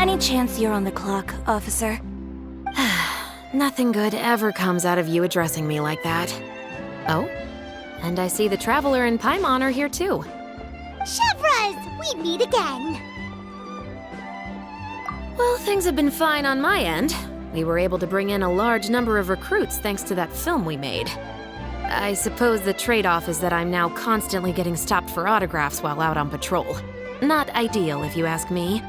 Any chance you're on the clock, officer? Nothing good ever comes out of you addressing me like that. Oh, and I see the Traveler and Paimon are here too. Chevreuse, we meet again. Well, things have been fine on my end. We were able to bring in a large number of recruits thanks to that film we made. I suppose the trade-off is that I'm now constantly getting stopped for autographs while out on patrol. Not ideal, if you ask me.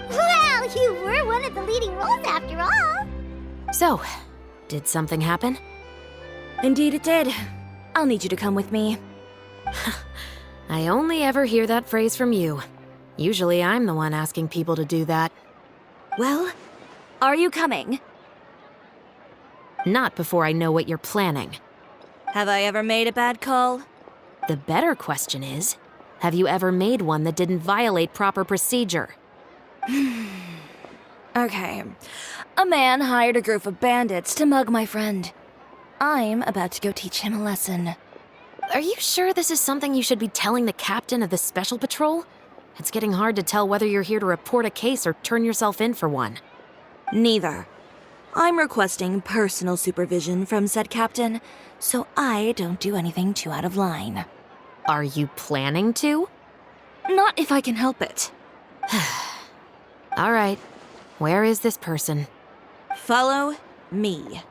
Well, you were one of the leading roles after all. So, did something happen? Indeed it did. I'll need you to come with me. I only ever hear that phrase from you. Usually I'm the one asking people to do that. Well, are you coming? Not before I know what you're planning. Have I ever made a bad call? The better question is, have you ever made one that didn't violate proper procedure? Okay. A man hired a group of bandits to mug my friend. I'm about to go teach him a lesson. Are you sure this is something you should be telling the captain of the Special Patrol? It's getting hard to tell whether you're here to report a case or turn yourself in for one. Neither. I'm requesting personal supervision from said captain, so I don't do anything too out of line. Are you planning to? Not if I can help it. All right. Where is this person? Follow me.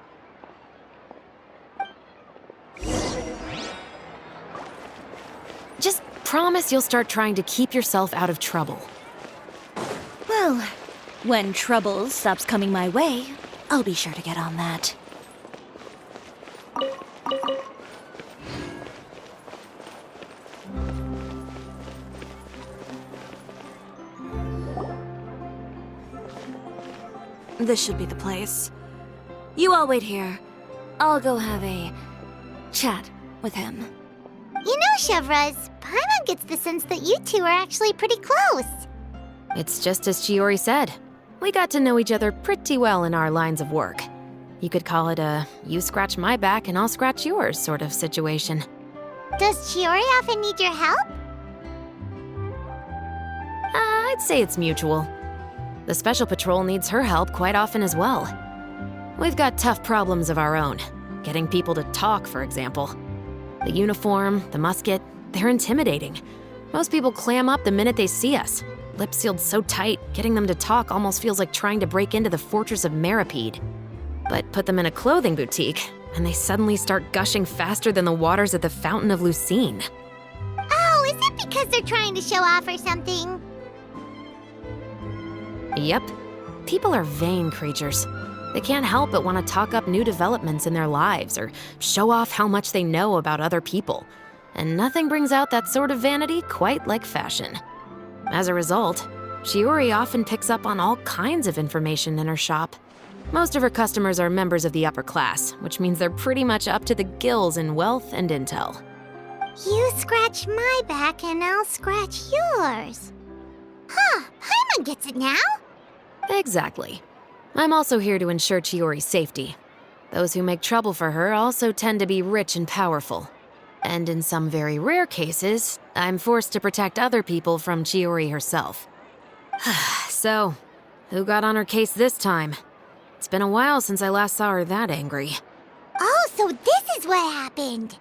Just promise you'll start trying to keep yourself out of trouble. Well, when trouble stops coming my way, I'll be sure to get on that. This should be the place. You all wait here. I'll go have a chat with him. You know, Chevreuse, Paimon gets the sense that you two are actually pretty close. It's just as Chiori said. We got to know each other pretty well in our lines of work. You could call it a you scratch my back and I'll scratch yours sort of situation. Does Chiori often need your help? I'd say it's mutual. The Special Patrol needs her help quite often as well. We've got tough problems of our own. Getting people to talk, for example. The uniform, the musket, they're intimidating. Most people clam up the minute they see us. Lips sealed so tight, getting them to talk almost feels like trying to break into the fortress of Meripede. But put them in a clothing boutique, and they suddenly start gushing faster than the waters at the Fountain of Lucine. Oh, is it because they're trying to show off or something? Yep. People are vain creatures. They can't help but want to talk up new developments in their lives or show off how much they know about other people. And nothing brings out that sort of vanity quite like fashion. As a result, Chiori often picks up on all kinds of information in her shop. Most of her customers are members of the upper class, which means they're pretty much up to the gills in wealth and intel. You scratch my back and I'll scratch yours. Huh, Paimon gets it now? Exactly. I'm also here to ensure Chiori's safety. Those who make trouble for her also tend to be rich and powerful. And in some very rare cases, I'm forced to protect other people from Chiori herself. So, who got on her case this time? It's been a while since I last saw her that angry. Oh, so this is what happened.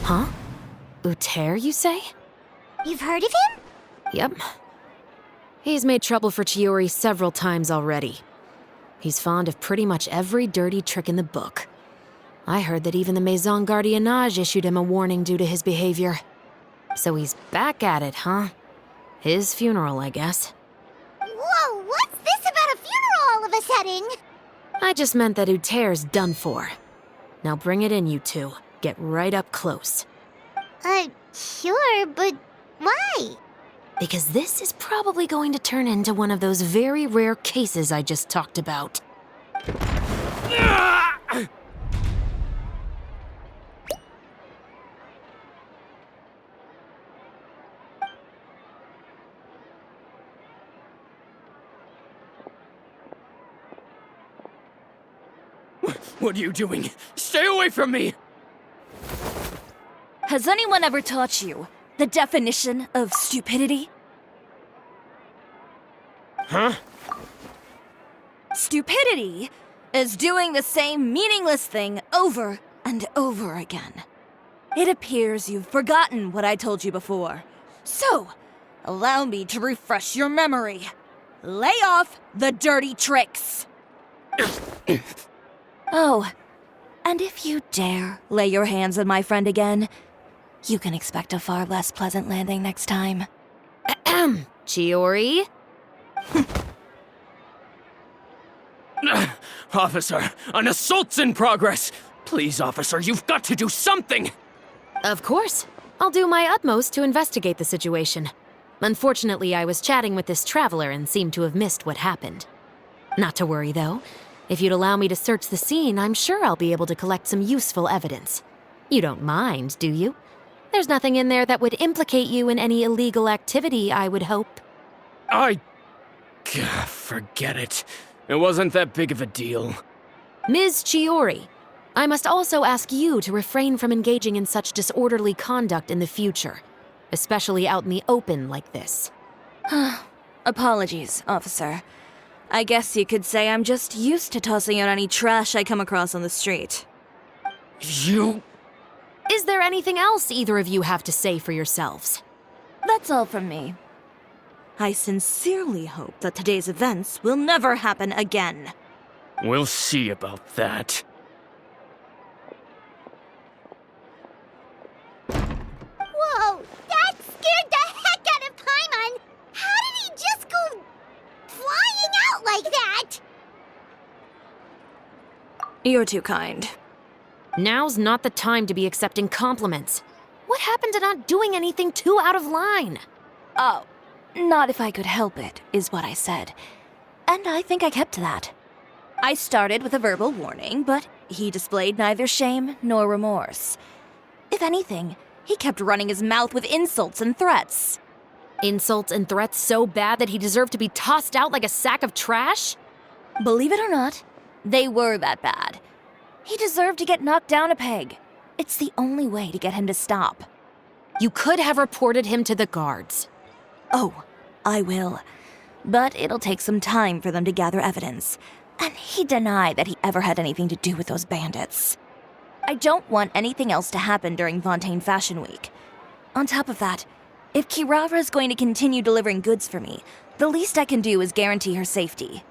Huh? Uter, you say? You've heard of him? Yep. He's made trouble for Chiori several times already. He's fond of pretty much every dirty trick in the book. I heard that even the Maison Gardiennage issued him a warning due to his behavior. So he's back at it, huh? His funeral, I guess. Whoa, what's this about a funeral all of a sudden? I just meant that Uter's done for. Now bring it in, you two. Get right up close. Sure, but why? Because this is probably going to turn into one of those very rare cases I just talked about. What are you doing? Stay away from me! Has anyone ever taught you the definition of stupidity? Huh? Stupidity is doing the same meaningless thing over and over again. It appears you've forgotten what I told you before. So, allow me to refresh your memory. Lay off the dirty tricks. Oh, and if you dare lay your hands on my friend again, you can expect a far less pleasant landing next time. Ahem. Chiori? Officer, an assault's in progress! Please, officer, you've got to do something! Of course. I'll do my utmost to investigate the situation. Unfortunately, I was chatting with this traveler and seemed to have missed what happened. Not to worry, though. If you'd allow me to search the scene, I'm sure I'll be able to collect some useful evidence. You don't mind, do you? There's nothing in there that would implicate you in any illegal activity, I would hope. Forget it. It wasn't that big of a deal. Ms. Chiori, I must also ask you to refrain from engaging in such disorderly conduct in the future, especially out in the open like this. Apologies, officer. I guess you could say I'm just used to tossing out any trash I come across on the street. You... Is there anything else either of you have to say for yourselves? That's all from me. I sincerely hope that today's events will never happen again. We'll see about that. Whoa, that scared the heck out of Paimon! How did he just go flying out like that? You're too kind. Now's not the time to be accepting compliments. What happened to not doing anything too out of line? Oh, not if I could help it, is what I said. And I think I kept to that. I started with a verbal warning, but he displayed neither shame nor remorse. If anything, he kept running his mouth with insults and threats. Insults and threats so bad that he deserved to be tossed out like a sack of trash? Believe it or not, they were that bad. He deserved to get knocked down a peg. It's the only way to get him to stop. You could have reported him to the guards. Oh, I will. But it'll take some time for them to gather evidence. And he denied that he ever had anything to do with those bandits. I don't want anything else to happen during Fontaine Fashion Week. On top of that, if Kirara is going to continue delivering goods for me, the least I can do is guarantee her safety.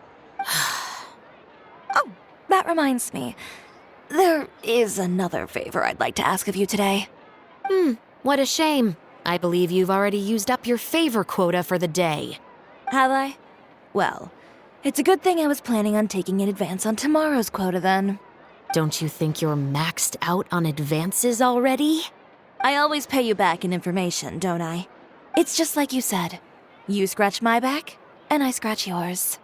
Oh, that reminds me. There is another favor I'd like to ask of you today. What a shame. I believe you've already used up your favor quota for the day. Have I? Well, it's a good thing I was planning on taking an advance on tomorrow's quota then. Don't you think you're maxed out on advances already? I always pay you back in information, don't I? It's just like you said. You scratch my back, and I scratch yours.